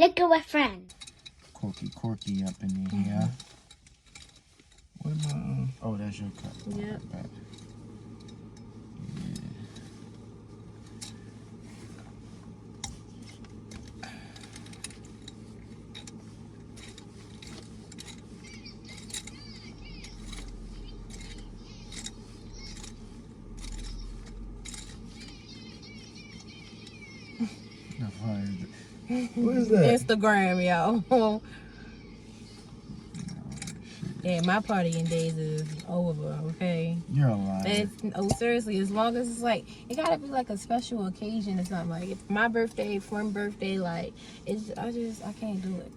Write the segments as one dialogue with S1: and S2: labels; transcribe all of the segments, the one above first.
S1: Look at my friend.
S2: Corky up in here. What my? Oh, that's your cup.
S3: Yep.
S2: Yeah. What is that?
S3: Instagram, y'all. Yeah, my partying days is over, okay?
S2: You're alive.
S3: Seriously, as long as it's like, it gotta be like a special occasion or something. Like, if my birthday, friend birthday, like, I can't do it.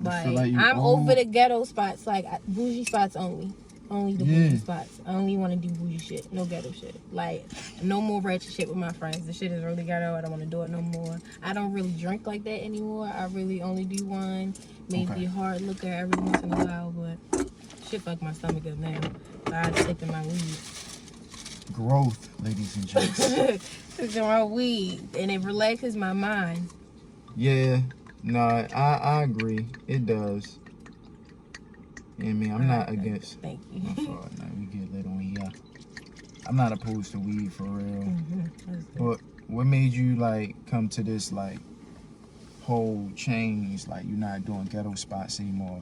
S3: Like I'm over the ghetto spots, like bougie spots only. Only the bougie spots. I only want to do bougie shit, no ghetto shit. Like, no more ratchet shit with my friends. The shit is really ghetto. I don't want to do it no more. I don't really drink like that anymore. I really only do one, maybe a hard liquor every once in a while, but shit fuck my stomach up now. So I stick to my weed.
S2: Growth, ladies and gents.
S3: Stick to my weed, and it relaxes my mind.
S2: Yeah, no, I agree. It does. Yeah, I mean, I'm not against.
S3: Thank you.
S2: No, we get lit on here. I'm not opposed to weed for real. But what made you like come to this like whole change? Like you're not doing ghetto spots anymore.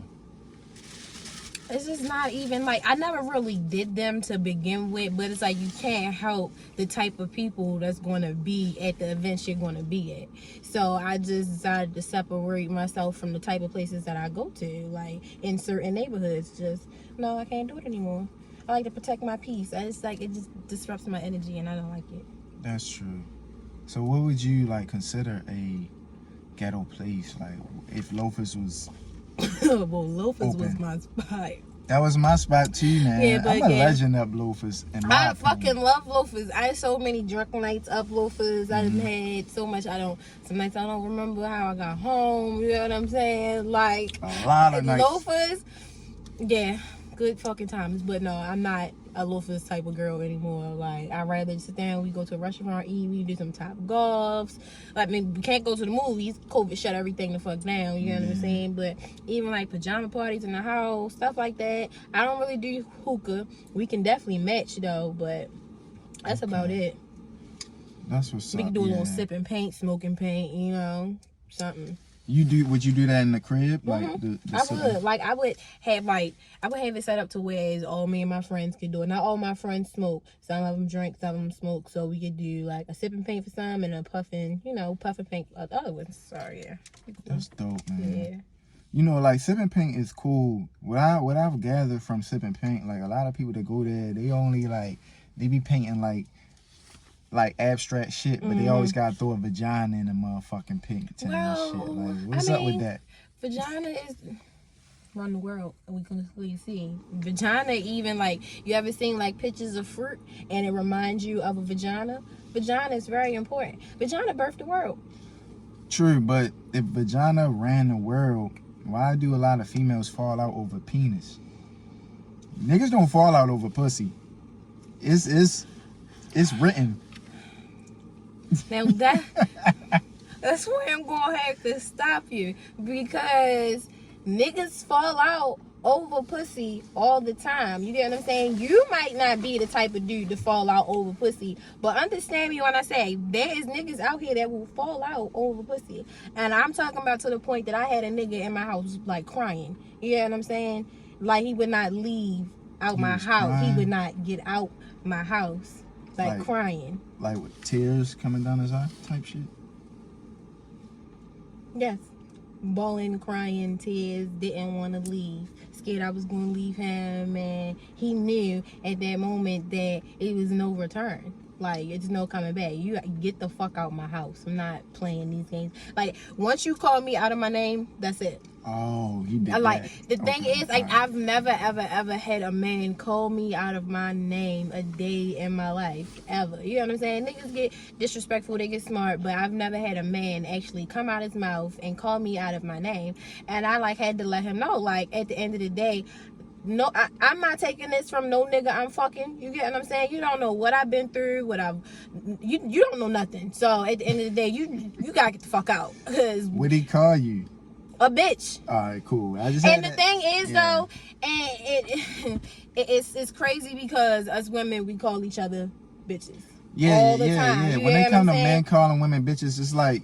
S3: It's just not even like, I never really did them to begin with, but it's like you can't help the type of people that's going to be at the events you're going to be at. So I just decided to separate myself from the type of places that I go to, like in certain neighborhoods. Just, no, I can't do it anymore. I like to protect my peace. I just like, it just disrupts my energy and I don't like it.
S2: That's true. So what would you like consider a ghetto place? Like if Loafers was
S3: well, Loafers
S2: open.
S3: was my spot.
S2: That was my spot too, man.
S3: Yeah, but
S2: I'm a legend up Loafers.
S3: I fucking love Loafers. I had so many drunk nights up Loafers. I done had so much. Some nights I don't remember how I got home. You know what I'm saying? Like
S2: a lot of nights.
S3: Loafers. Yeah, good fucking times. But no, I'm not a Loafers type of girl anymore. Like, I'd rather sit down, we go to a restaurant, eat, we do some top golfs. Like, I mean, we can't go to the movies. COVID shut everything the fuck down, you know what I'm saying? But even like pajama parties in the house, stuff like that. I don't really do hookah. We can definitely match though, but that's about it.
S2: That's what's up.
S3: We can do a little sipping paint, smoking paint, you know, something.
S2: Would you do that in the crib? Like
S3: I would have it set up to where all me and my friends could do it. Not all my friends smoke. Some of them drink, some of them smoke. So we could do like a sipping paint for some and a puffing paint for the other ones. Sorry, yeah. Cool.
S2: That's dope, man.
S3: Yeah.
S2: You know, like sipping paint is cool. What I've gathered from sipping paint, like a lot of people that go there, they only they be painting like abstract shit, but they always gotta throw a vagina in a motherfucking painting and shit. Like, what's up with that?
S3: Vagina is run the world, and we can clearly see vagina. Even like, you ever seen like pictures of fruit and it reminds you of a vagina? Vagina is very important. Vagina birthed the world.
S2: True, but if vagina ran the world, why do a lot of females fall out over penis? Niggas don't fall out over pussy. It's written.
S3: Now that's where I'm gonna have to stop you, because niggas fall out over pussy all the time. You get what I'm saying? You might not be the type of dude to fall out over pussy, but understand me when I say there is niggas out here that will fall out over pussy. And I'm talking about to the point that I had a nigga in my house like crying. You know what I'm saying? Like, he would not leave out my house. Crying. He would not get out my house. Like crying.
S2: Like with tears coming down his eye type shit?
S3: Yes. Bawling, crying, tears, didn't want to leave. Scared I was going to leave him, and he knew at that moment that it was no return. Like, it's no coming back. You get the fuck out my house. I'm not playing these games. Like, once you call me out of my name, that's it.
S2: Oh, he did
S3: like
S2: that.
S3: The thing is, like, I've never ever had a man call me out of my name a day in my life, ever. You know what I'm saying? Niggas get disrespectful, they get smart, but I've never had a man actually come out his mouth and call me out of my name. And I like had to let him know, like, at the end of the day, no, I'm not taking this from no nigga I'm fucking. You get what I'm saying? You don't know what I've been through, you don't know nothing. So at the end of the day, you gotta get the fuck out. Cause
S2: What'd he call you?
S3: a bitch.
S2: All right, cool. I just
S3: And the thing is though, and it's crazy because us women, we call each other bitches. All the time. You
S2: When they come to
S3: saying?
S2: men calling women bitches, it's like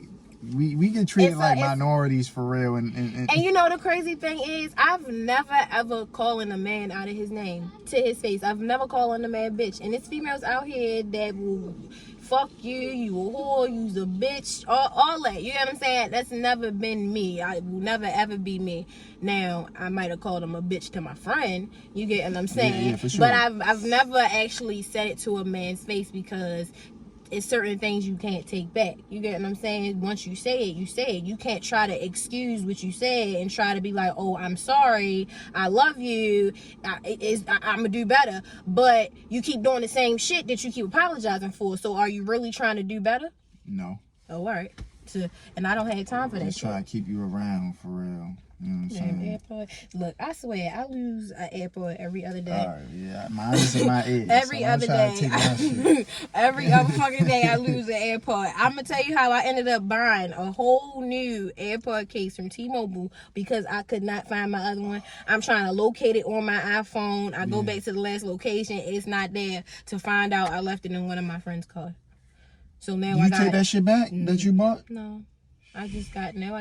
S2: we get treated like minorities for real.
S3: And you know the crazy thing is, I've never ever calling a man out of his name to his face. I've never calling a man bitch. And there's females out here that will fuck you, you a whore, you's a bitch, all that. You know what I'm saying? That's never been me. I will never ever be me. Now I might have called him a bitch to my friend. You get what I'm saying?
S2: Yeah, for sure.
S3: But I've never actually said it to a man's face because it's certain things you can't take back. You get what I'm saying? Once you say it, you say it. You can't try to excuse what you said and try to be like, oh, I'm sorry, I love you, I'm gonna do better. But you keep doing the same shit that you keep apologizing for. So are you really trying to do better?
S2: No.
S3: Oh, all right. And I don't have time for that
S2: Just
S3: shit.
S2: try to keep you around for real. You know what I'm saying?
S3: AirPod. Look, I swear, I lose an AirPod every other day.
S2: All right, yeah. Mine is in my ear.
S3: Every
S2: so
S3: other day. Every other fucking day I lose an AirPod. I'm going to tell you how I ended up buying a whole new AirPod case from T-Mobile because I could not find my other one. I'm trying to locate it on my iPhone. I go back to the last location. It's not there. To find out, I left it in one of my friend's car. So now
S2: you take that shit back that you bought?
S3: No. I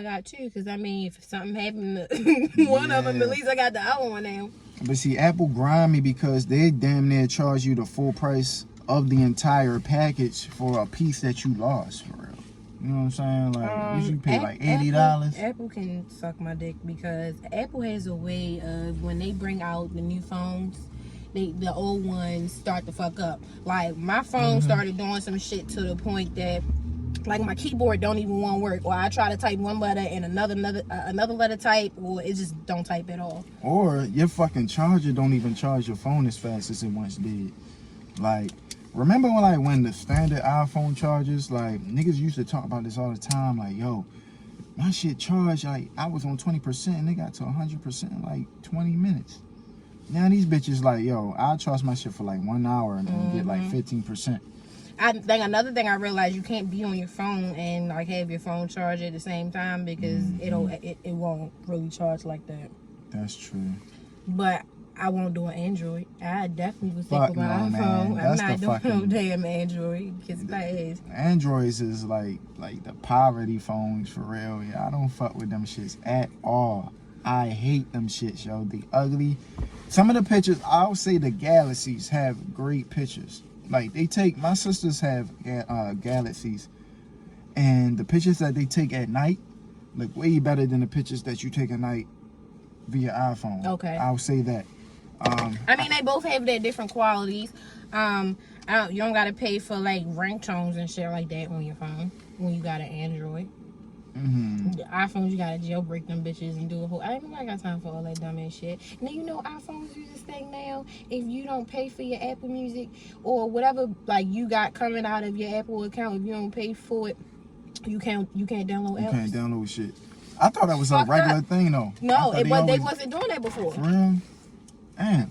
S3: got two because I mean if something happened to one of them, at least I got the other one now.
S2: But see, Apple grind me because they damn near charge you the full price of the entire package for a piece that you lost, for real. You know what I'm saying? Like you pay like $80.
S3: Apple can suck my dick because Apple has a way of when they bring out the new phones, the old ones start to fuck up. Like my phone started doing some shit to the point that like my keyboard don't even want to work, or I try to type one letter and another letter type, or it just don't type at all.
S2: Or your fucking charger don't even charge your phone as fast as it once did. Like, remember when the standard iPhone chargers, like niggas used to talk about this all the time, like, yo, my shit charged, like I was on 20% and they got to 100% in like 20 minutes. Now these bitches like, yo, I'll charge my shit for like 1 hour and then get like 15%.
S3: I think another thing I realized, you can't be on your phone and like have your phone charge at the same time because it won't really charge like that.
S2: That's true.
S3: But I won't do an Android. I definitely would stick with my iPhone.
S2: Man.
S3: I'm not doing no damn Android. Kiss my ass.
S2: Androids is like the poverty phones for real. Yeah, I don't fuck with them shits at all. I hate them shits, yo. The ugly. Some of the pictures, I'll say the Galaxies have great pictures. Like my sisters have Galaxies, and the pictures that they take at night look way better than the pictures that you take at night via iPhone.
S3: Okay.
S2: I'll say that.
S3: I mean, they both have their different qualities. You don't gotta pay for like ringtones and shit like that on your phone when you got an Android. The iPhones, you gotta jailbreak them bitches and do a whole. I got time for all that dumb ass shit. Now you know iPhones do this thing now. If you don't pay for your Apple Music or whatever like you got coming out of your Apple account, if you don't pay for it, you can't download apps.
S2: You can't download shit. I thought that was a regular thing though.
S3: No, they wasn't doing that before.
S2: For real? Damn.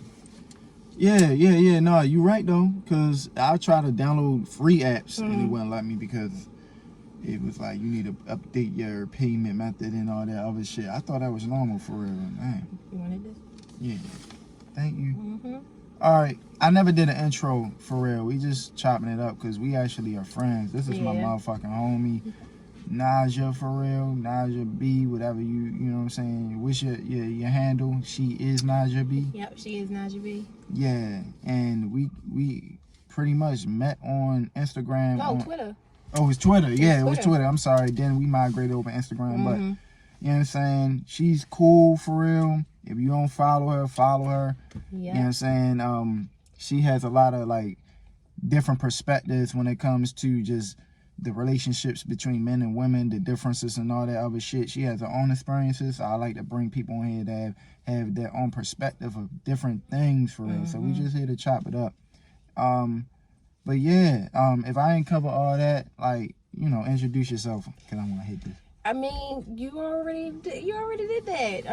S2: Yeah. No, you right though, cause I tried to download free apps and it wouldn't let me because it was like you need to update your payment method and all that other shit. I thought that was normal for real. Man.
S3: You wanted this?
S2: Yeah. Thank you. All right. I never did an intro for real. We just chopping it up because we actually are friends. This is my motherfucking homie, Nijah for real. Nijah B, whatever you know what I'm saying. What's your handle? She is Nijah B.
S3: Yep, she is Nijah B.
S2: Yeah, and we pretty much met on Instagram.
S3: No, Twitter.
S2: Oh, it's Twitter. Yeah, it was Twitter. I'm sorry. Then we migrated over Instagram. But, you know what I'm saying? She's cool for real. If you don't follow her, follow her. Yeah. You know what I'm saying? She has a lot of, like, different perspectives when it comes to just the relationships between men and women, the differences and all that other shit. She has her own experiences. I like to bring people in here that have their own perspective of different things for real. So we just here to chop it up. But yeah, if I ain't cover all that, like, you know, introduce yourself, because I want to hit this.
S3: I mean, you already did that.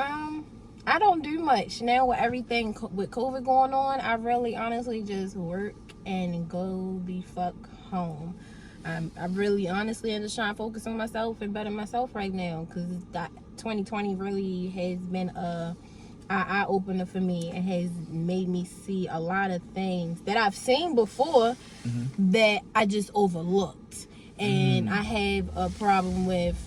S3: I don't do much now with everything with COVID going on. I really honestly just work and go the fuck home. I really honestly am just trying to focus on myself and better myself right now, because 2020 really has been a eye opener for me and has made me see a lot of things that I've seen before that I just overlooked. And I have a problem with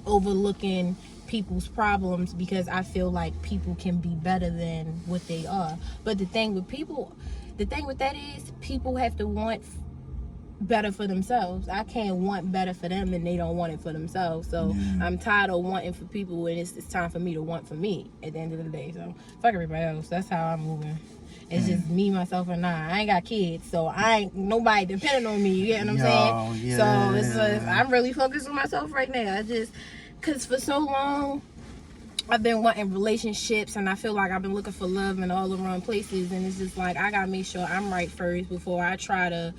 S3: overlooking people's problems because I feel like people can be better than what they are. But the thing with that is people have to want better for themselves. I can't want better for them and they don't want it for themselves. So I'm tired of wanting for people, and it's time for me to want for me at the end of the day. So fuck everybody else. That's how I'm moving. It's just me, myself, and I ain't got kids, so I ain't nobody depending on me. You get what I'm saying?
S2: Yeah.
S3: So it's I'm really focused on myself right now. Cause for so long I've been wanting relationships, and I feel like I've been looking for love in all the wrong places, and it's just like I gotta make sure I'm right first before I try to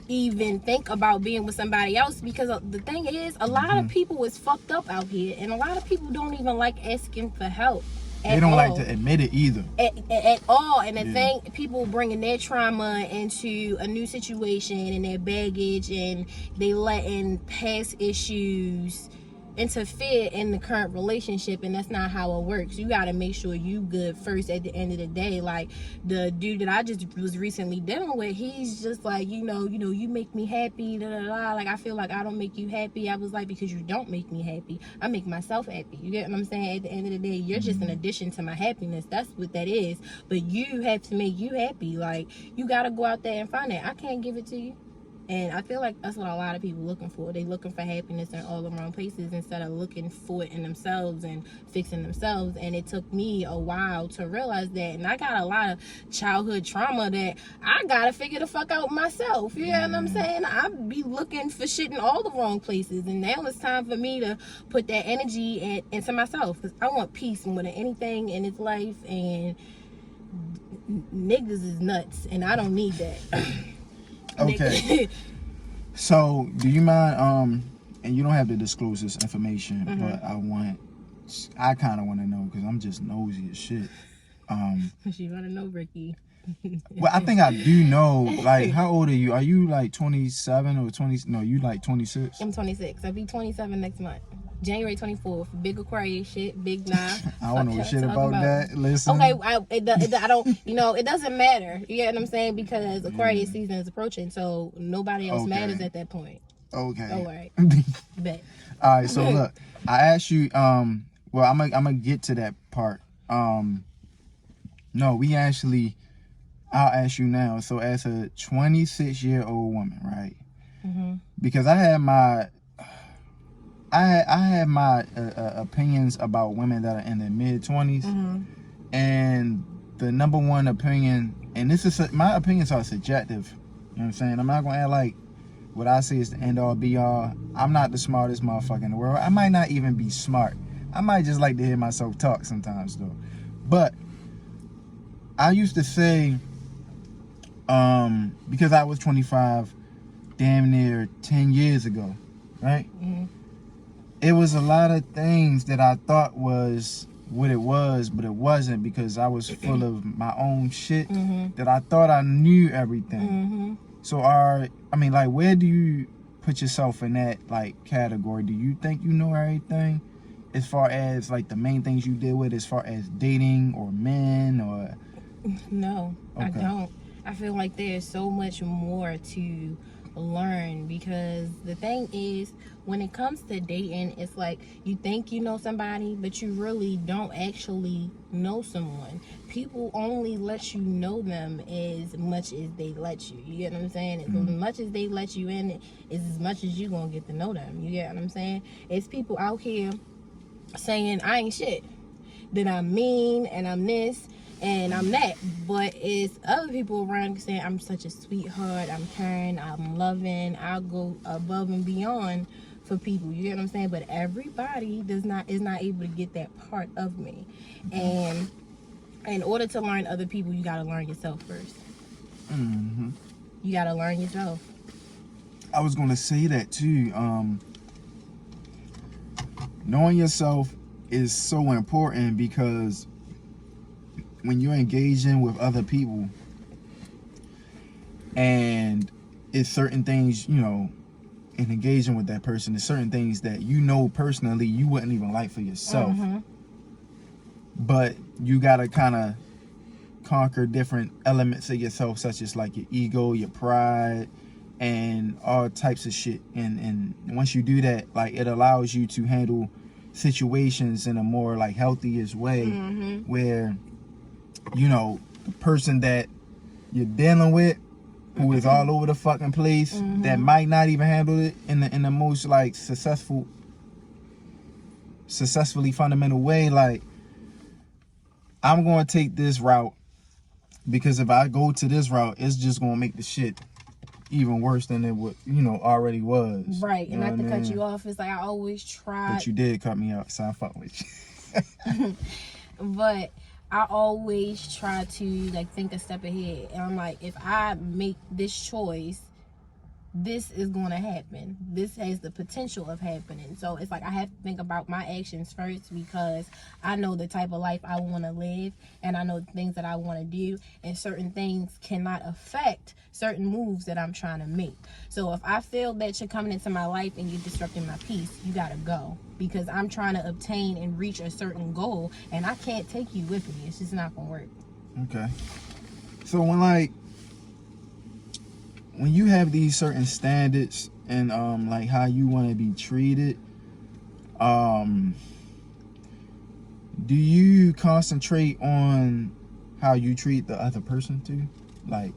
S3: even think about being with somebody else. Because the thing is, a lot of people is fucked up out here, and a lot of people don't even like asking for help.
S2: They don't like to admit it either.
S3: At all. And the thing, people bringing their trauma into a new situation and their baggage, and they letting past issues interfere in the current relationship, and that's not how it works. You got to make sure you good first at the end of the day. Like the dude that I just was recently dealing with, he's just like, you make me happy, da, da, da. Like I feel like I don't make you happy. I was like, because you don't make me happy, I make myself happy. You get what I'm saying? At the end of the day, you're just an addition to my happiness. That's what that is. But you have to make you happy. Like you got to go out there and find it. I can't give it to you. And I feel like that's what a lot of people looking for. They looking for happiness in all the wrong places instead of looking for it in themselves and fixing themselves. And it took me a while to realize that. And I got a lot of childhood trauma that I gotta figure the fuck out myself. You know what I'm saying? I be looking for shit in all the wrong places. And now it's time for me to put that energy into myself. Because I want peace more than anything in this life. And niggas is nuts. And I don't need that.
S2: Okay. So, do you mind, and you don't have to disclose this information, but I kind of want to know, because I'm just nosy as shit.
S3: You want to know, Ricky?
S2: Well, I think I do know. Like, how old are you? Are you like 27 or 20? No, you like 26?
S3: I'm 26. I'll be 27 next month. January 24th. Big Aquarius shit. Big Nah.
S2: I don't know shit about that. Listen.
S3: Okay, I don't, it doesn't matter. You get what I'm saying? Because Aquarius season is approaching, so nobody else matters at that point.
S2: Okay.
S3: All right. Bet.
S2: All right, so look, I asked you, well, I'm gonna get to that part. No, I'll ask you now. So as a 26-year-old woman, right? Because I had my opinions about women that are in their mid-20s, and the number one opinion, and this is my opinions are subjective. You know what I'm saying? I'm not gonna act like what I say is the end all be all. I'm not the smartest motherfucker in the world. I might not even be smart. I might just like to hear myself talk sometimes though. But I used to say, because I was 25 damn near 10 years ago, right? It was a lot of things that I thought was what it was, but it wasn't, because I was full of my own shit that I thought I knew everything. So where do you put yourself in that like category? Do you think you know everything as far as like the main things you deal with as far as dating or men or?
S3: No,
S2: okay.
S3: I don't. I feel like there's so much more to learn, because the thing is, when it comes to dating, it's like you think you know somebody, but you really don't actually know someone. People only let you know them as much as they let you. You get what I'm saying? As much as they let you in, is as much as you gonna get to know them. You get what I'm saying? It's people out here saying I ain't shit, that I'm mean and I'm this and I'm that, but it's other people around saying I'm such a sweetheart, I'm caring, I'm loving, I'll go above and beyond for people. You get what I'm saying? But everybody is not able to get that part of me. And in order to learn other people, you gotta learn yourself first. You gotta learn yourself.
S2: I was gonna say that too. Knowing yourself is so important because when you're engaging with other people and it's certain things, you know, in engaging with that person, there's certain things that you know personally you wouldn't even like for yourself. But you gotta kind of conquer different elements of yourself, such as like your ego, your pride, and all types of shit. And once you do that, like, it allows you to handle situations in a more like healthiest way, where, you know, the person that you're dealing with, who is all over the fucking place, that might not even handle it in the most like successfully fundamental way. Like, I'm going to take this route because if I go to this route, it's just going to make the shit even worse than it would, you know, already was.
S3: Right.
S2: You
S3: And
S2: know
S3: not to
S2: what I
S3: cut
S2: mean?
S3: you off, it's like I always try.
S2: But you did cut me off, so I fuck with you.
S3: But I always try to like think a step ahead. And I'm like, if I make this choice, this is going to happen. This has the potential of happening. So it's like I have to think about my actions first, because I know the type of life I want to live, and I know the things that I want to do, and certain things cannot affect certain moves that I'm trying to make. So if I feel that you're coming into my life and you're disrupting my peace, you got to go, because I'm trying to obtain and reach a certain goal, and I can't take you with me. It's just not going to work.
S2: Okay. So when you have these certain standards and like how you want to be treated, do you concentrate on how you treat the other person too? Like,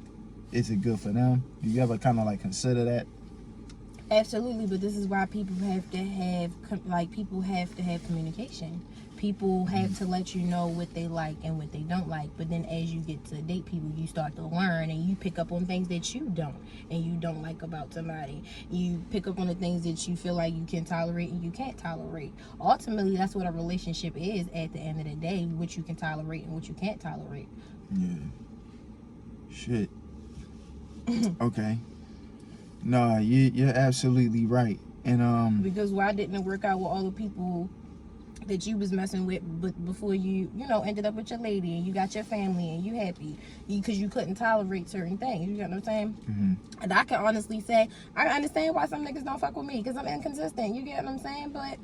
S2: is it good for them? Do you ever kind of like consider that?
S3: Absolutely, but this is why people have to have communication. People have to let you know what they like and what they don't like. But then as you get to date people, you start to learn, and you pick up on things that you don't like about somebody. You pick up on the things that you feel like you can tolerate and you can't tolerate. Ultimately, that's what a relationship is at the end of the day, what you can tolerate and what you can't tolerate.
S2: Yeah. Shit. Okay. No, you're absolutely right. And
S3: because why didn't it work out with all the people that you was messing with, but before you ended up with your lady and you got your family and you happy, because you couldn't tolerate certain things? You get what I'm saying? And I can honestly say I understand why some niggas don't fuck with me, because I'm inconsistent. You get what I'm saying? But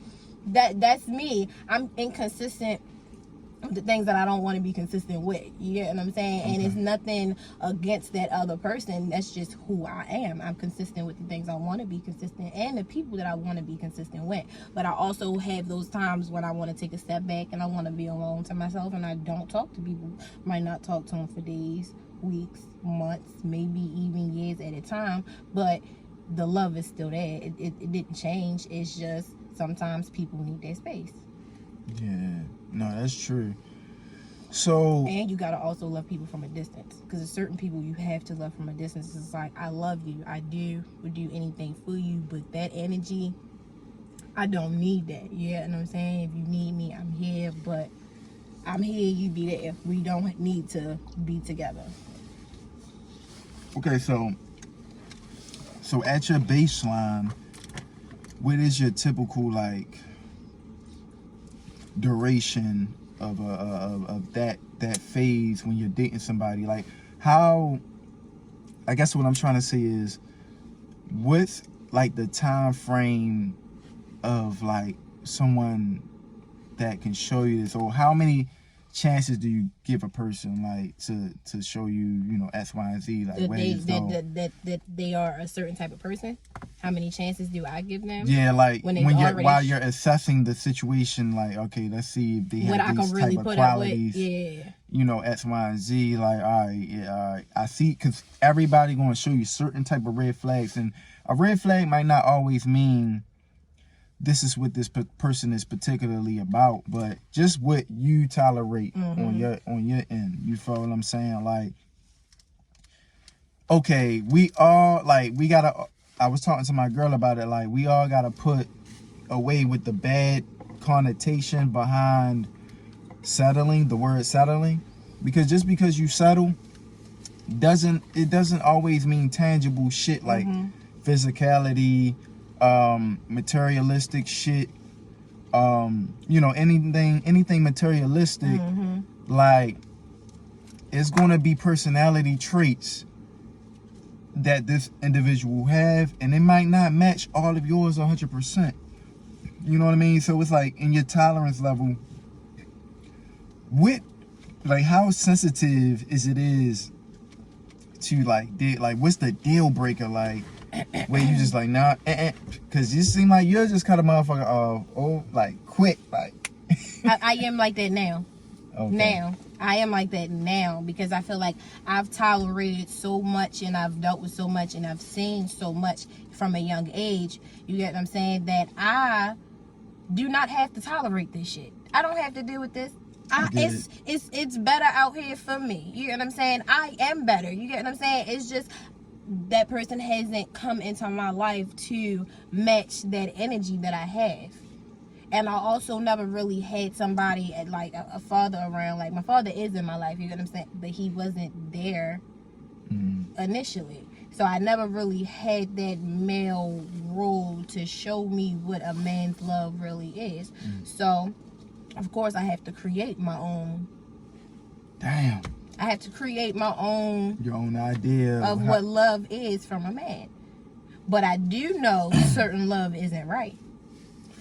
S3: that's me. I'm inconsistent the things that I don't want to be consistent with. You get what I'm saying? Okay. And it's nothing against that other person. That's just who I am. I'm consistent with the things I want to be consistent and the people that I want to be consistent with. But I also have those times when I want to take a step back and I want to be alone to myself, and I don't talk to people. Might not talk to them for days, weeks, months, maybe even years at a time. But the love is still there. It didn't change. It's just sometimes people need their space.
S2: Yeah. No, that's true. So,
S3: and you gotta also love people from a distance, because there's certain people you have to love from a distance. It's like, I love you, I would do anything for you, but that energy, I don't need that. You know what I'm saying? If you need me, I'm here, but I'm here, you be there. If we don't need to be together.
S2: Okay, so at your baseline, what is your typical like duration of that phase when you're dating somebody? Like, how, I guess what I'm trying to say is, what's like the time frame of like someone that can show you this, or how many chances do you give a person like to show you, X, Y, and Z, like
S3: that they are a certain type of person? How many chances do I give them?
S2: Yeah, like while you're assessing the situation, like, okay, let's see if they have these type of qualities. Yeah. X, Y, and Z. Like, all right, I see, because everybody going to show you certain type of red flags, and a red flag might not always mean this is what this person is particularly about, but just what you tolerate on your end. You feel what I'm saying? Like, okay, I was talking to my girl about it, like, we all gotta put away with the bad connotation behind settling, the word settling, because just because you settle doesn't always mean tangible shit like physicality, materialistic shit, you know, anything materialistic, like, it's gonna be personality traits that this individual have, and it might not match all of yours 100%. You know what I mean? So it's like, in your tolerance level, like, how sensitive is to, like, what's the deal breaker, like, where you just like, nah, because you seem like you're just kind of motherfucker, like, quick, like.
S3: I am like that now.
S2: Okay.
S3: Now I am like that now, because I feel like I've tolerated so much, and I've dealt with so much, and I've seen so much from a young age. You get what I'm saying? That I do not have to tolerate this shit. I don't have to deal with this. It's better out here for me. You get what I'm saying? I am better. You get what I'm saying? It's just that person hasn't come into my life to match that energy that I have. And I also never really had somebody, like a father around. Like, my father is in my life, you get what I'm saying? But he wasn't there initially. So I never really had that male role to show me what a man's love really is. So, of course, I have to create my own.
S2: Damn.
S3: I have to create my own.
S2: Your own idea
S3: of what love is from a man. But I do know certain love isn't right.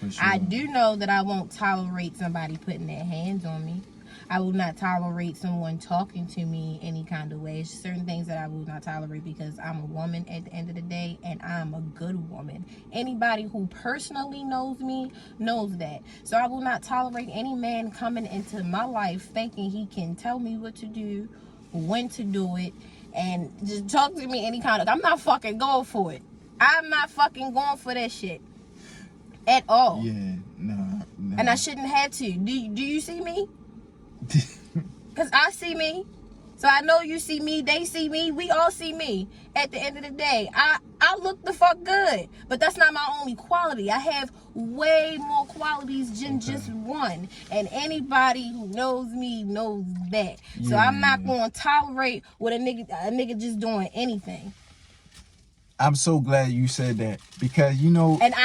S3: Sure. I do know that I won't tolerate somebody putting their hands on me. I will not tolerate someone talking to me any kind of way. There's certain things that I will not tolerate, because I'm a woman at the end of the day, and I'm a good woman. Anybody who personally knows me knows that. So I will not tolerate any man coming into my life thinking he can tell me what to do, when to do it, and just talk to me any kind of. I'm not fucking going for it. I'm not fucking going for that shit. At all.
S2: Yeah, no.
S3: And I shouldn't have to. Do you see me? Because I see me. So I know you see me. They see me. We all see me. At the end of the day, I look the fuck good. But that's not my only quality. I have way more qualities than just one. And anybody who knows me knows that. Yeah. So I'm not going to tolerate what a nigga just doing anything.
S2: I'm so glad you said that, because, you know.
S3: And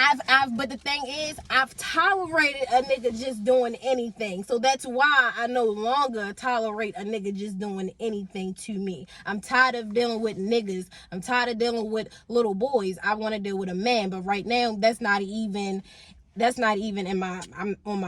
S3: but the thing is, I've tolerated a nigga just doing anything. So that's why I no longer tolerate a nigga just doing anything to me. I'm tired of dealing with niggas. I'm tired of dealing with little boys. I want to deal with a man. But right now, that's not even in I'm on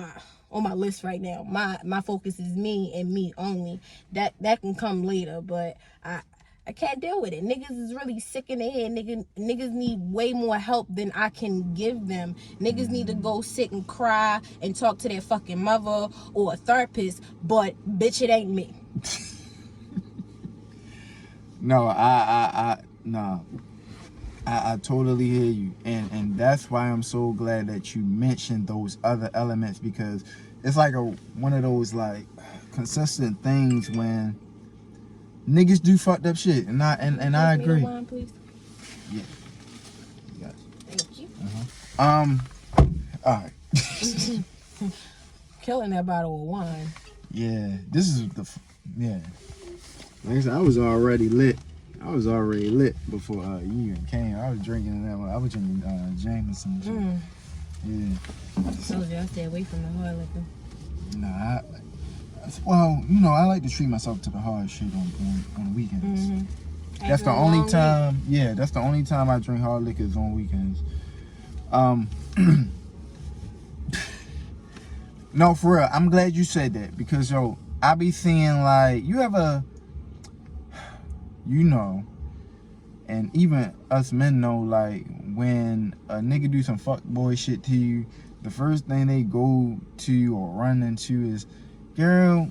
S3: my list right now. My focus is me and me only. That can come later, but I can't deal with it. Niggas is really sick in the head. Niggas need way more help than I can give them. Niggas need to go sit and cry and talk to their fucking mother or a therapist, but bitch, it ain't me.
S2: No, I totally hear you. And that's why I'm so glad that you mentioned those other elements, because it's like one of those, like, consistent things when niggas do fucked up shit, and I agree.
S3: Wine, please?
S2: Yeah. Yes.
S3: Thank you.
S2: All right.
S3: Killing that bottle of wine.
S2: Yeah, this is yeah. Like I said, I was already lit before you even came. I was drinking that one. I was drinking Jameson. Yeah.
S3: I told you I stay away from the hard liquor.
S2: Nah. Well, you know, I like to treat myself to the hard shit on the weekends. That's the only time. Yeah, that's the only time I drink hard liquors on weekends. No, for real. I'm glad you said that, because I be seeing, like, you ever, you know, and even us men know, like, when a nigga do some fuckboy shit to you, the first thing they go to or run into is, girl,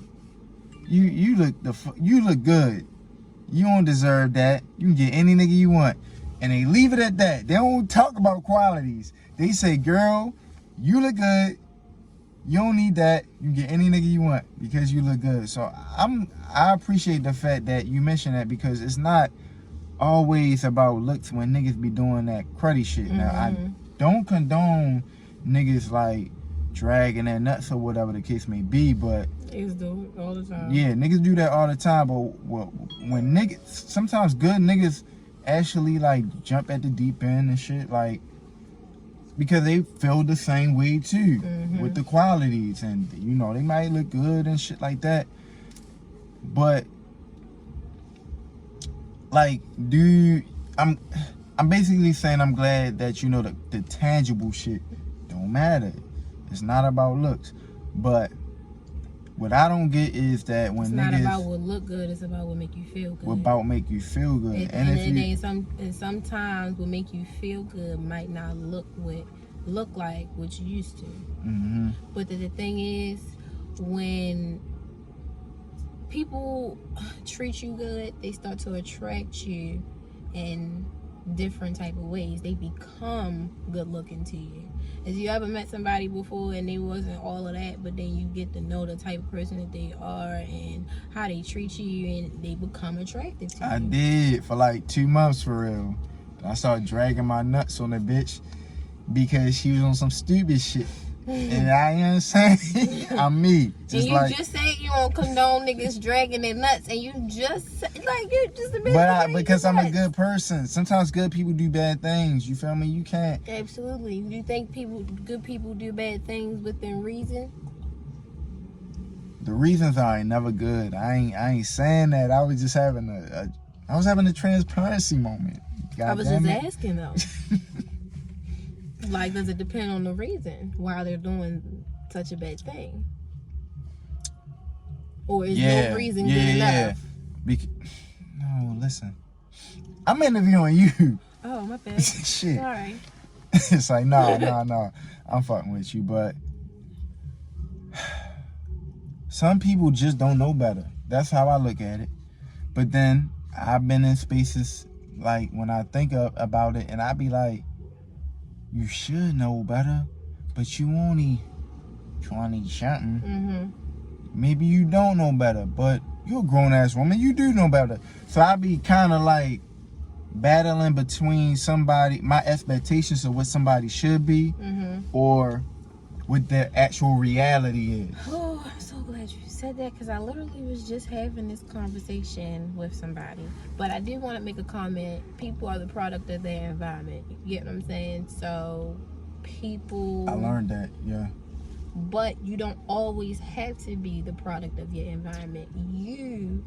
S2: you look good. You don't deserve that. You can get any nigga you want. And they leave it at that. They don't talk about qualities. They say, girl, you look good. You don't need that. You can get any nigga you want because you look good. So I appreciate the fact that you mentioned that, because it's not always about looks when niggas be doing that cruddy shit. Now, I don't condone niggas, like, dragging their nuts or whatever the case may be, but
S3: niggas do it all the time.
S2: Yeah, niggas do that all the time. But when niggas, sometimes good niggas actually, like, jump at the deep end and shit, like, because they feel the same way too
S3: Mm-hmm.
S2: with the qualities, and you know they might look good and shit like that, but like, dude, I'm basically saying I'm glad that you know the tangible shit don't matter. It's not about looks, but what I don't get is that when
S3: it's
S2: niggas,
S3: not about what look good, it's about what make you feel good.
S2: what about make you feel good.
S3: At the
S2: And
S3: end
S2: if
S3: of the
S2: you,
S3: day, and sometimes what make you feel good might not look like what you used to.
S2: mm-hmm.
S3: But the thing is, when people treat you good, they start to attract you in different type of ways. They become good looking to you. Has you ever met somebody before and they wasn't all of that, but then you get to know the type of person that they are and how they treat you, and they become attractive to you?
S2: I did for like 2 months for real. I started dragging my nuts on the bitch because she was on some stupid shit. And I, you know what I'm saying? I'm me.
S3: And
S2: Just
S3: you
S2: like,
S3: just say you don't condone niggas dragging their nuts, and you just like you're just a bitch.
S2: but because I'm a good person. Sometimes good people do bad things. You feel me? You can't.
S3: Absolutely. Do you think good people do bad things within reason?
S2: The reasons are never good. I ain't saying that. I was just having a transparency moment.
S3: I was
S2: God
S3: just
S2: damn it.
S3: asking though. Like, does it depend on the reason why they're doing such a bad thing? Or is no reason good enough?
S2: No, listen. I'm interviewing you.
S3: Oh, my bad.
S2: Shit.
S3: Sorry.
S2: It's like, no. I'm fucking with you, but some people just don't know better. That's how I look at it. But then I've been in spaces like when I think about it, and I be like, you should know better, but you only 20 something.
S3: Mm-hmm.
S2: Maybe you don't know better, but you're a grown ass woman. You do know better. So I be kind of like battling between my expectations of what somebody should be,
S3: Mm-hmm.
S2: or what their actual reality is.
S3: Oh, I'm so glad you said that, because I literally was just having this conversation with somebody. But I did want to make a comment. People are the product of their environment. You get what I'm saying? So people...
S2: I learned that, yeah.
S3: But you don't always have to be the product of your environment. You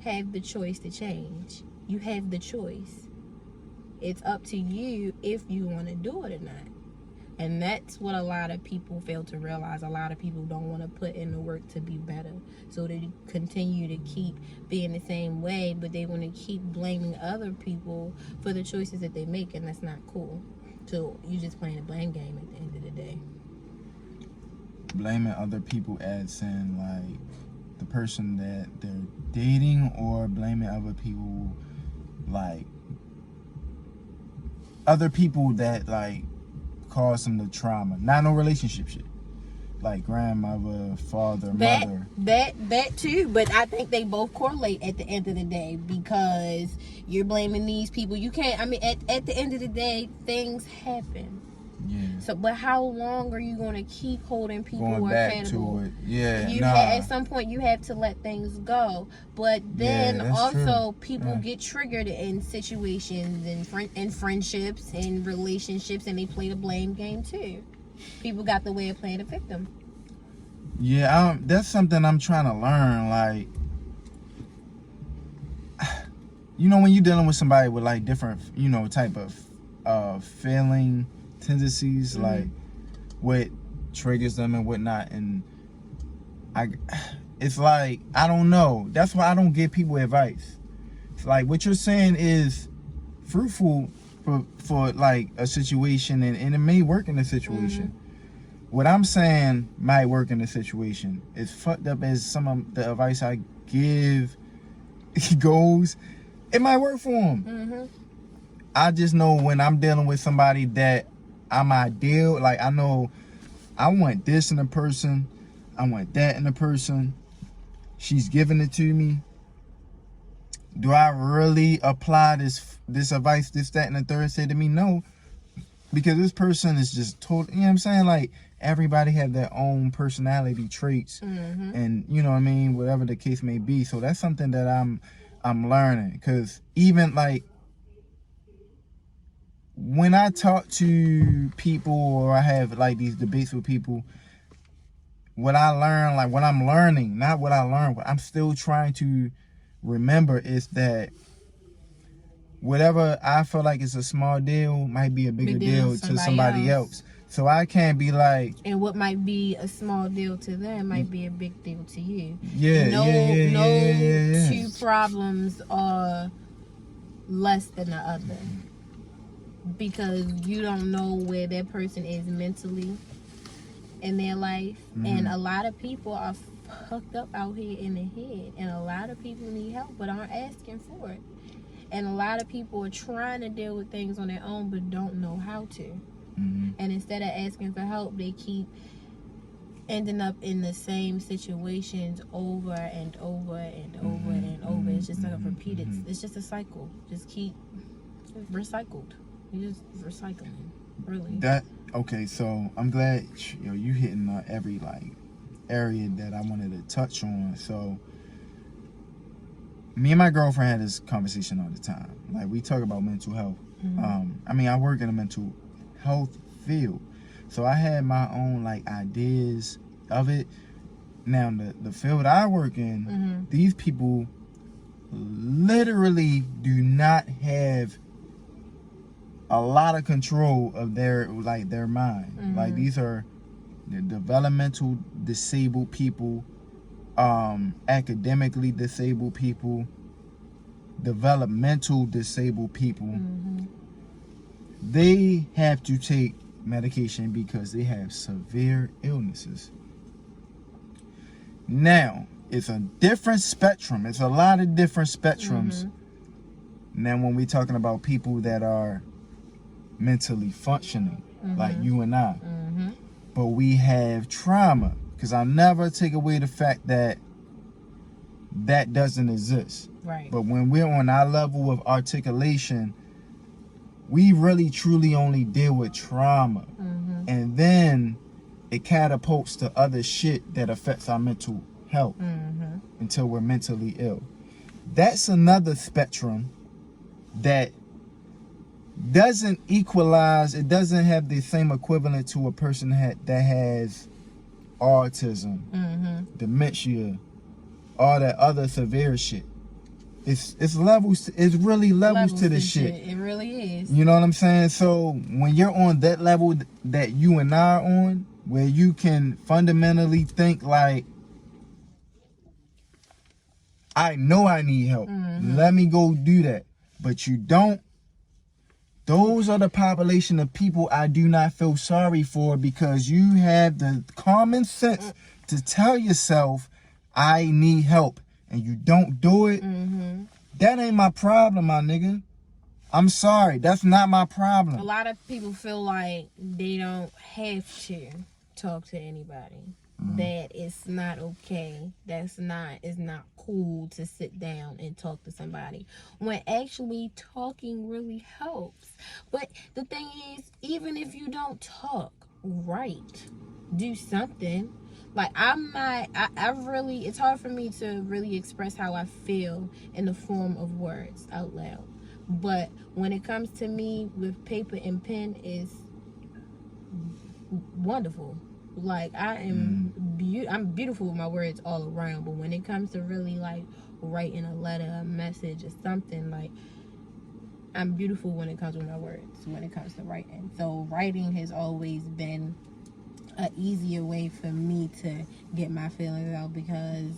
S3: have the choice to change. You have the choice. It's up to you if you want to do it or not. And that's what a lot of people fail to realize. A lot of people don't want to put in the work to be better. So they continue to keep being the same way, but they want to keep blaming other people for the choices that they make, and that's not cool. So you're just playing a blame game at the end of the day.
S2: Blaming other people as in like the person that they're dating, or blaming other people like other people that like cause them the trauma. Not no relationship shit. Like grandmother, father, mother.
S3: That too, but I think they both correlate at the end of the day, because you're blaming these people. You can't, I mean, at the end of the day, things happen.
S2: Yeah.
S3: So, but how long are you going to keep holding people
S2: Going back
S3: accountable?
S2: to it. Yeah.
S3: At some point, you have to let things go. But then also, people get triggered in situations and friendships and relationships, and they play the blame game too. People got the way of playing the victim.
S2: Yeah, that's something I'm trying to learn. Like, you know, when you're dealing with somebody with like different, you know, type of feeling tendencies,
S3: Mm-hmm.
S2: like what triggers them and whatnot, and it's like, I don't know. That's why I don't give people advice. It's like what you're saying is fruitful for like a situation, and it may work in a situation.
S3: Mm-hmm.
S2: What I'm saying might work in a situation. As fucked up as some of the advice I give goes, it might work for them.
S3: Mm-hmm.
S2: I just know when I'm dealing with somebody that I'm ideal, like I know I want this in a person, I want that in a person. She's giving it to me. Do I really apply this advice, this, that, and the third say to me? No. Because this person is just total, you know what I'm saying? Like, everybody have their own personality traits.
S3: Mm-hmm.
S2: And, you know what I mean? Whatever the case may be. So that's something that I'm learning. Because even, like, when I talk to people or I have like these debates with people, what I learn, like what I'm learning, not what I learned, what I'm still trying to remember is that whatever I feel like is a small deal might be a bigger deal to somebody else. So I can't be like,
S3: and what might be a small deal to them might be a big deal to you.
S2: Yeah.
S3: Two problems are less than the other, because you don't know where that person is mentally in their life. And a lot of people are fucked up out here in the head, and a lot of people need help but aren't asking for it. And a lot of people are trying to deal with things on their own but don't know how to. And instead of asking for help, they keep ending up in the same situations over and over and over and over. It's just like a repeated, it's just a cycle. Just keep recycled. You're just recycling, really.
S2: Okay, so I'm glad you hitting every like area that I wanted to touch on. So me and my girlfriend had this conversation all the time. Like, we talk about mental health. I mean, I work in a mental health field, so I had my own like ideas of it. Now the field I work in, these people literally do not have a lot of control of their mind. Like, these are the developmental disabled people, academically disabled people, developmental disabled people. They have to take medication because they have severe illnesses. Now, it's a different spectrum. It's a lot of different spectrums. Now, when we're talking about people that are mentally functioning, like you and I, but we have trauma, because I never take away the fact that that doesn't exist.
S3: Right.
S2: But when we're on our level of articulation, we really truly only deal with trauma. And then it catapults to other shit that affects our mental health until we're mentally ill. That's another spectrum that doesn't equalize. It doesn't have the same equivalent to a person that has autism, dementia, all that other severe shit. It's levels. It's really levels to this shit.
S3: It really is.
S2: You know what I'm saying? So when you're on that level that you and I are on, where you can fundamentally think like, I know I need help. Let me go do that. But you don't. Those are the population of people I do not feel sorry for, because you have the common sense to tell yourself, I need help, and you don't do it. That ain't my problem, my nigga. I'm sorry. That's not my problem.
S3: A lot of people feel like they don't have to talk to anybody. That it's not okay. It's not cool to sit down and talk to somebody, when actually talking really helps. But the thing is, even if you don't talk, do something. Like, I really, it's hard for me to really express how I feel in the form of words out loud. But when it comes to me with paper and pen, is wonderful. Like, I'm beautiful with my words all around. But when it comes to really like writing a letter, a message, or something, like, I'm beautiful when it comes with my words, when it comes to writing. So writing has always been an easier way for me to get my feelings out, because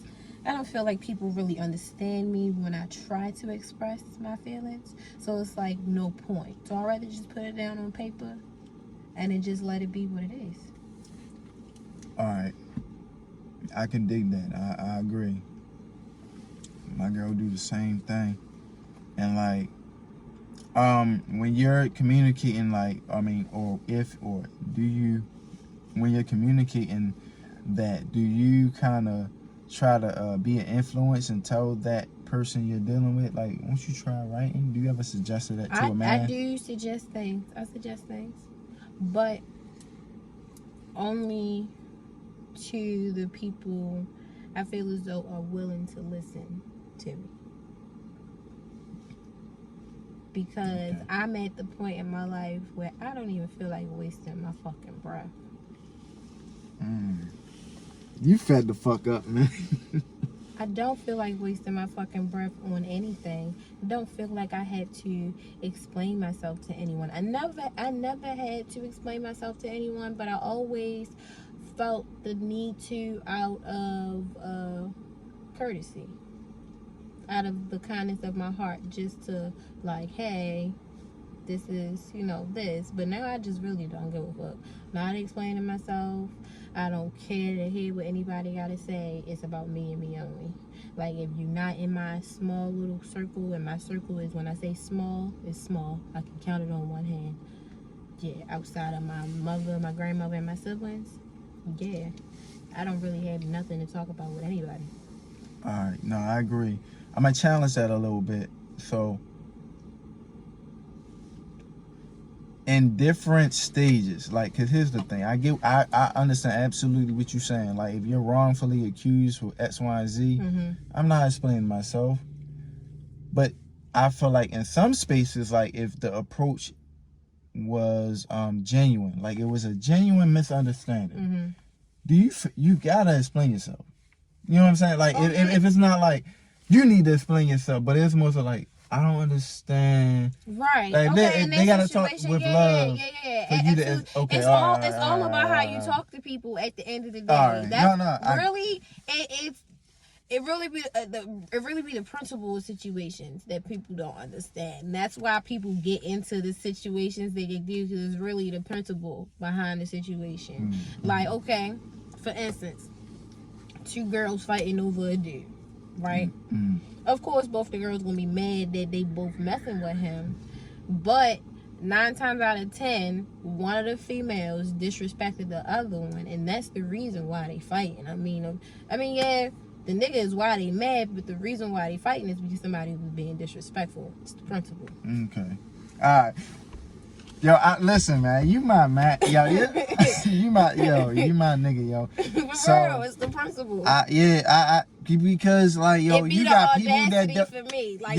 S3: I don't feel like people really understand me when I try to express my feelings. So it's like no point. So I'd rather just put it down on paper and then just let it be what it is.
S2: All right. I can dig that. I agree. My girl do the same thing. And like, when you're communicating, like, when you're communicating that, do you kind of try to be an influence and tell that person you're dealing with, like, won't you try writing? Do you ever suggest that to a man?
S3: I do suggest things. I suggest things. But only to the people I feel as though are willing to listen to me. because I'm at the point in my life where I don't even feel like wasting my fucking breath.
S2: You fed the fuck up, man.
S3: I don't feel like wasting my fucking breath on anything. I don't feel like I had to explain myself to anyone. I never had to explain myself to anyone, but I always felt the need to out of courtesy, out of the kindness of my heart, just to like, hey, this is, this. But now I just really don't give a fuck. Not explaining myself. I don't care to hear what anybody gotta say. It's about me and me only. Like, if you're not in my small little circle, and my circle is, when I say small, it's small. I can count it on one hand. Yeah, outside of my mother, my grandmother, and my siblings, yeah, I don't really have nothing to talk about with anybody.
S2: All right, no, I agree. I'm gonna challenge that a little bit. So, in different stages, like, cause here's the thing, I understand absolutely what you're saying. Like, if you're wrongfully accused for X, Y, and Z, I'm not explaining myself, but I feel like in some spaces, like, if the approach was genuine, like it was a genuine misunderstanding, you gotta explain yourself. You know what I'm saying? Like, if it's not like you need to explain yourself, but it's more so like, I don't understand.
S3: Right.
S2: Like,
S3: okay.
S2: they gotta talk with love.
S3: Yeah. It's all about how you talk to people at the end of the day.
S2: Right.
S3: That's it really be the principle situations that people don't understand. That's why people get into the situations that they do, because it's really the principle behind the situation. Like, okay, for instance, two girls fighting over a dude, right? Of course, both the girls gonna be mad that they both messing with him, but 9 times out of 10, one of the females disrespected the other one, and that's the reason why they fighting. I mean, yeah, the nigga is why they mad, but the reason why they fighting is because somebody was being disrespectful. It's the principle. Okay.
S2: All right. Yo, listen, man. You my man. Yo, you my nigga, yo.
S3: For real, it's the principle.
S2: Because like, yo, you got people that
S3: for me. Like,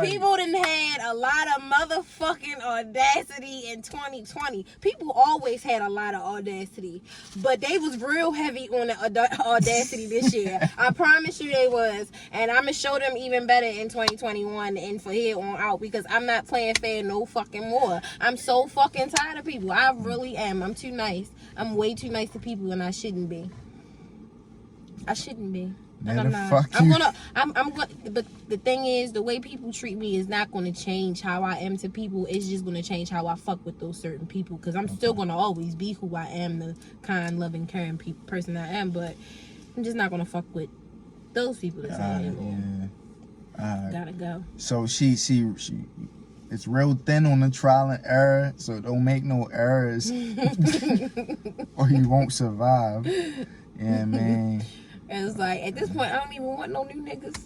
S3: people done had a lot of motherfucking audacity in 2020. People always had a lot of audacity, but they was real heavy on the audacity this year. I promise you they was, and I'm gonna show them even better in 2021 and for here on out, because I'm not playing fair no fucking more. I'm so fucking tired of people. I really am. I'm too nice. I'm way too nice to people, and I shouldn't be. And I'm not. I'm going. But the thing is, the way people treat me is not going to change how I am to people. It's just going to change how I fuck with those certain people. Because I'm still going to always be who I am, the kind, loving, caring person I am. But I'm just not going to fuck with those people that's anymore. Yeah. Gotta go.
S2: So she, it's real thin on the trial and error. So don't make no errors, or you won't survive. Yeah, man.
S3: And it's like, at this point, I don't even want no new niggas.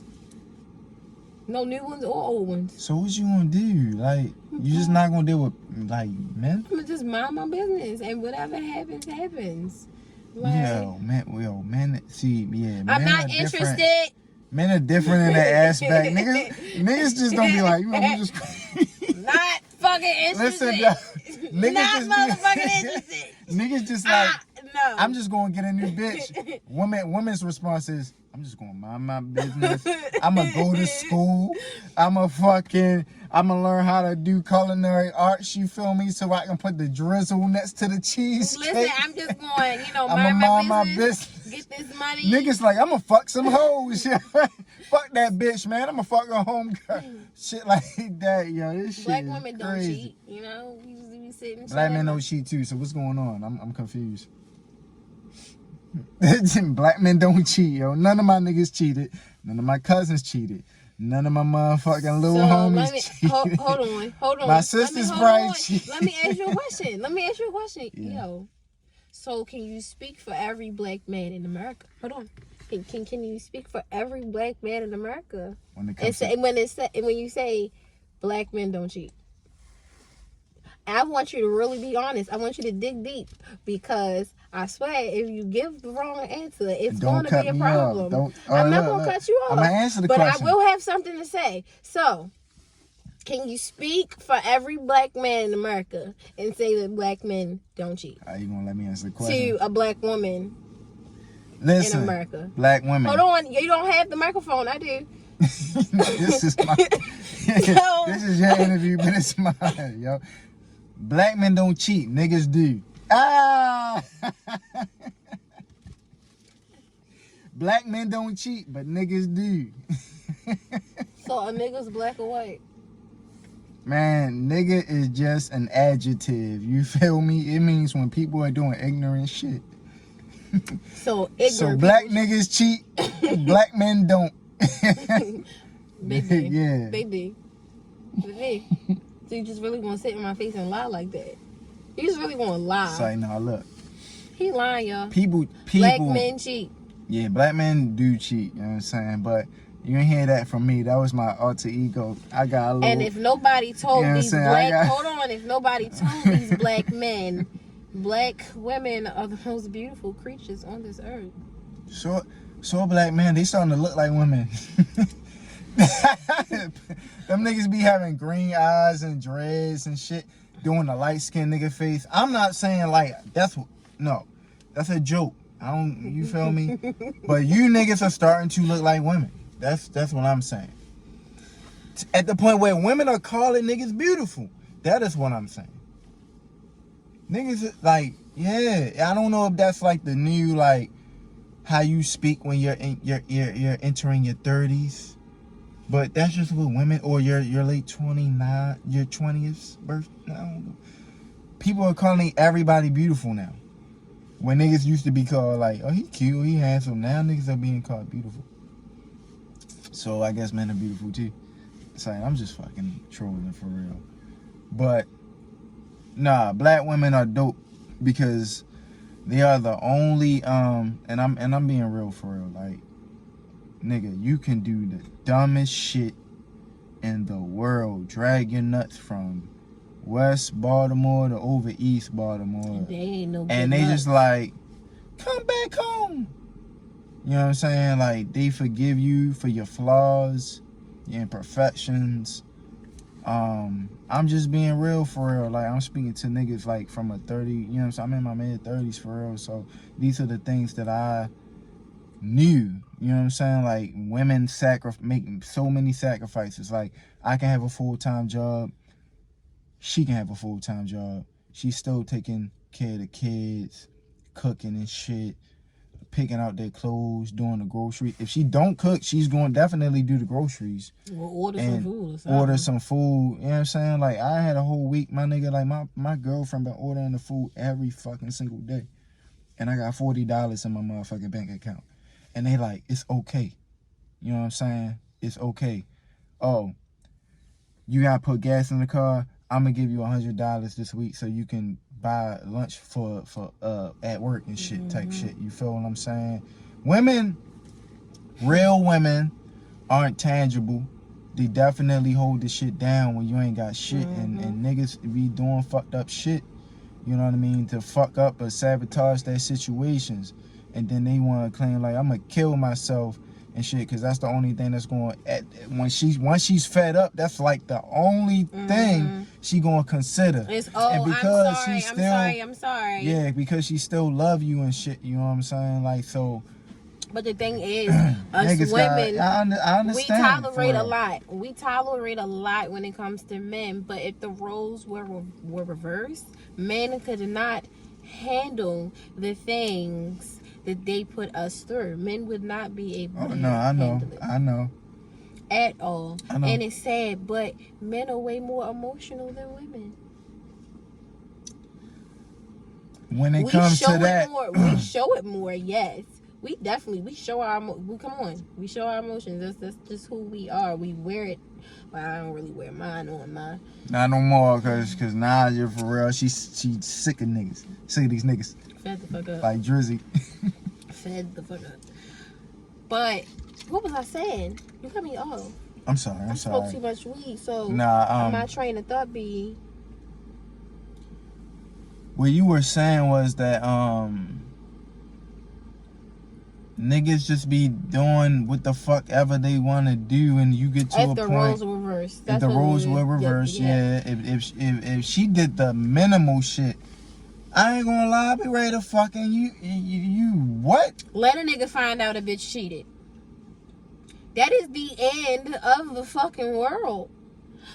S3: No new ones or old ones.
S2: So what you gonna do? Like, you just not gonna deal with, like, men?
S3: I'm gonna just mind my business, and whatever happens, happens.
S2: Like, men, see, yeah.
S3: I'm not interested.
S2: Men are different in that aspect. Niggas just don't be like, I'm just...
S3: Not fucking interested.
S2: Listen, niggas
S3: not motherfucking interested.
S2: Niggas just like...
S3: No.
S2: I'm just gonna get a new bitch. Women's response is, I'm just gonna mind my business. I'm gonna go to school. I'm gonna learn how to do culinary arts, you feel me? So I can put the drizzle next to the cheesecake.
S3: Listen, I'm just going, mind my business. Get this money.
S2: Niggas like, I'm gonna fuck some hoes. Fuck that bitch, man. I'm gonna fuck a homegirl. Shit like that, yo. This shit
S3: Black women
S2: crazy.
S3: don't cheat, you know? We usually be sitting.
S2: Black men don't cheat too, so what's going on? I'm confused. Black men don't cheat, yo. None of my niggas cheated. None of my cousins cheated. None of my motherfucking little homies cheated.
S3: Hold on.
S2: My sister's probably cheated.
S3: Let me ask you a question. Yeah. Yo. So can you speak for every black man in America? Hold on. Can you speak for every black man in America? When you say black men don't cheat. I want you to really be honest. I want you to dig deep, because I swear, if you give the wrong answer, it's going to be a problem. I'm not going to cut you off.
S2: I'm going to answer the question.
S3: But I will have something to say. So, Can you speak for every black man in America and say that black men don't cheat?
S2: How you gonna let me answer the question?
S3: To a black woman
S2: Listen,
S3: in America.
S2: Black women.
S3: Hold on, you don't have the microphone. I do.
S2: This is my. This is your interview, but it's mine, yo. Black men don't cheat, niggas do. Ah. Black men don't cheat, but niggas do.
S3: So a nigga's black or white?
S2: Man, nigga is just an adjective. You feel me? It means when people are doing ignorant shit.
S3: So ignorant.
S2: So black niggas cheat, black men don't.
S3: They do.
S2: Yeah.
S3: They do. They do. So you just really want to sit in my face and lie like that? You just really want to lie?
S2: Say no, look.
S3: He lying, y'all.
S2: People.
S3: Black men cheat.
S2: Yeah, black men do cheat. You know what I'm saying? But you didn't hear that from me. That was my alter ego. I got a little.
S3: And if nobody told these black,
S2: hold
S3: on, if nobody told these black men, black women are the most beautiful creatures on this earth.
S2: So black men, they starting to look like women. Them niggas be having green eyes and dreads and shit, doing the light skinned nigga face. I'm not saying like that's a joke. I don't, you feel me? But you niggas are starting to look like women. That's what I'm saying. At the point where women are calling niggas beautiful. That is what I'm saying. Niggas like, yeah, I don't know if that's like the new like how you speak when you're entering your 30s. But that's just what women, or your late 29, your 20th birthday. I don't know. People are calling everybody beautiful now. When niggas used to be called like, oh, he cute, he handsome. Now niggas are being called beautiful. So I guess men are beautiful too. Sorry, I'm just fucking trolling for real. But nah, black women are dope because they are the only and I'm being real for real. Like, nigga, you can do the dumbest shit in the world. Drag your nuts from West Baltimore to over East Baltimore.
S3: They ain't no.
S2: And they just like, come back home. You know what I'm saying? Like, they forgive you for your flaws, your imperfections. I'm just being real for real. Like, I'm speaking to niggas like from a 30, you know what I'm saying? I'm in my mid 30s for real. So these are the things that I knew. You know what I'm saying? Like, women make so many sacrifices. Like, I can have a full-time job. She can have a full-time job. She's still taking care of the kids, cooking and shit, picking out their clothes, doing the grocery. If she don't cook, she's going to definitely do the groceries.
S3: Or order some food or something.
S2: Order some food. You know what I'm saying? Like, I had a whole week, my nigga, like, my girlfriend been ordering the food every fucking single day. And I got $40 in my motherfucking bank account. And they like, it's okay. You know what I'm saying? It's okay. Oh, you got to put gas in the car? I'm going to give you $100 this week so you can buy lunch for at work and shit, type shit. You feel what I'm saying? Women, real women, aren't tangible. They definitely hold the shit down when you ain't got shit. And niggas be doing fucked up shit, you know what I mean, to fuck up or sabotage their situations. And then they want to claim like, I'm going to kill myself and shit, because that's the only thing that's going once she's fed up, that's like the only thing she gonna consider.
S3: It's,
S2: and because
S3: I'm sorry.
S2: Yeah, because she still love you and shit, you know what I'm saying? Like, so.
S3: But the thing is, us women,
S2: I understand,
S3: we tolerate a lot. We tolerate a lot when it comes to men. But if the roles were reversed, men could not handle the things that they put us through. Men would not be able to handle it.
S2: I know.
S3: At all.
S2: I know.
S3: And it's sad, but men are way more emotional than women.
S2: When it comes to that,
S3: we show it more, yes. We show our we show our emotions. That's just who we are. We wear it. But I don't really wear mine on mine.
S2: Not no more, cause Nijah, for real, she's sick of niggas. Sick of these niggas.
S3: Fed the fuck up.
S2: Like Drizzy.
S3: Fed the fuck up. But what was I saying? You cut me off.
S2: I'm sorry.
S3: I spoke too much weed, so my train of thought be.
S2: What you were saying was that Niggas just be doing what the fuck ever they want to do, and you get to
S3: If
S2: a
S3: the
S2: point.
S3: roles were reversed.
S2: If the roles were reversed, yeah. If she did the minimal shit, I ain't gonna lie, I be ready to fucking you what?
S3: Let a nigga find out a bitch cheated. That is the end of the fucking world.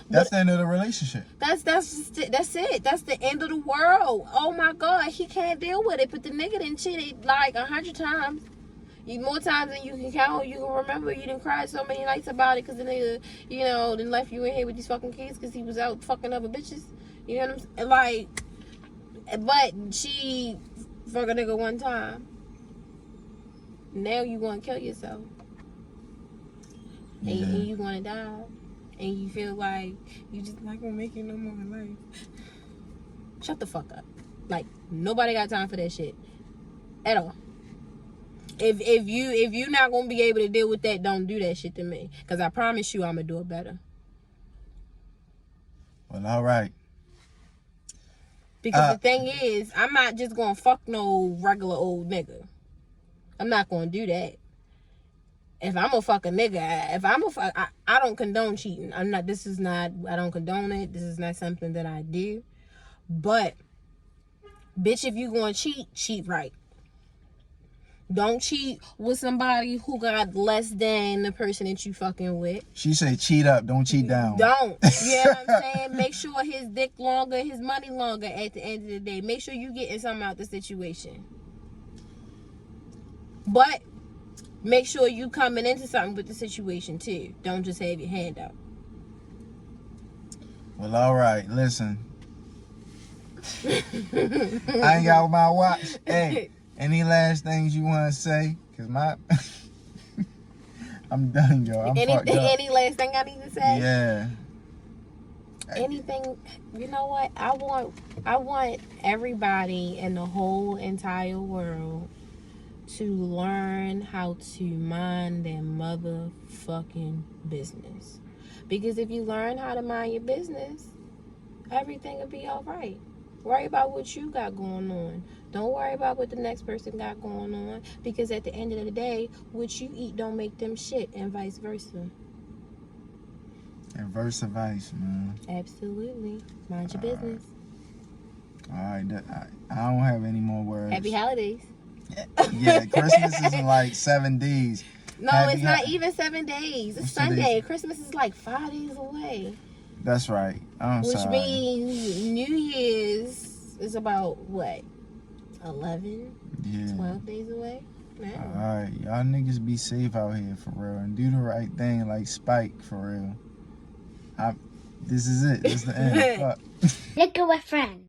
S2: That's the end of the relationship.
S3: That's it. That's the end of the world. Oh my God, he can't deal with it. But the nigga done cheated like 100 times. More times than you can count. You can remember. You done cried so many nights about it because the nigga, then left you in here with these fucking kids because he was out fucking other bitches. You know what I'm saying? Like, but she fuck a nigga one time. Now you want to kill yourself.
S2: Yeah.
S3: And you want to die. And you feel like you just not gonna make it no more in life. Shut the fuck up. Like, nobody got time for that shit at all. If you not gonna be able to deal with that, don't do that shit to me. Cause I promise you, I'm gonna do it better.
S2: Well, all right.
S3: Because the thing is, I'm not just gonna fuck no regular old nigga. I'm not gonna do that. If I'm gonna fuck a nigga, I don't condone cheating. I don't condone it. This is not something that I do. But, bitch, if you gonna cheat right. Don't cheat with somebody who got less than the person that you fucking with.
S2: She say cheat up, don't cheat down.
S3: Don't. You know what I'm saying? Make sure his dick longer, his money longer at the end of the day. Make sure you getting something out the situation. But make sure you coming into something with the situation too. Don't just have your hand out.
S2: Well, all right. Listen. I ain't got my watch. Hey. Any last things you want to say? Because I'm done, y'all. I'm fucked up.
S3: Any last thing I need to say?
S2: Yeah.
S3: Anything, you know what? I want everybody in the whole entire world to learn how to mind their motherfucking business. Because if you learn how to mind your business, everything will be all right. Worry about what you got going on. Don't worry about what the next person got going on. Because at the end of the day, what you eat don't make them shit, and vice versa.
S2: And versa vice, man.
S3: Absolutely. Mind your business.
S2: All right. I don't have any more words.
S3: Happy holidays.
S2: Yeah, Christmas is in like 7 days.
S3: No, it's not even 7 days. It's Sunday. Christmas is like 5 days away.
S2: That's right.
S3: Which means New Year's is about what? 11? Yeah. 12 days away? Man.
S2: Alright, y'all niggas be safe out here for real and do the right thing like Spike for real. This is it. This is the end. Fuck.
S1: Look at my friend.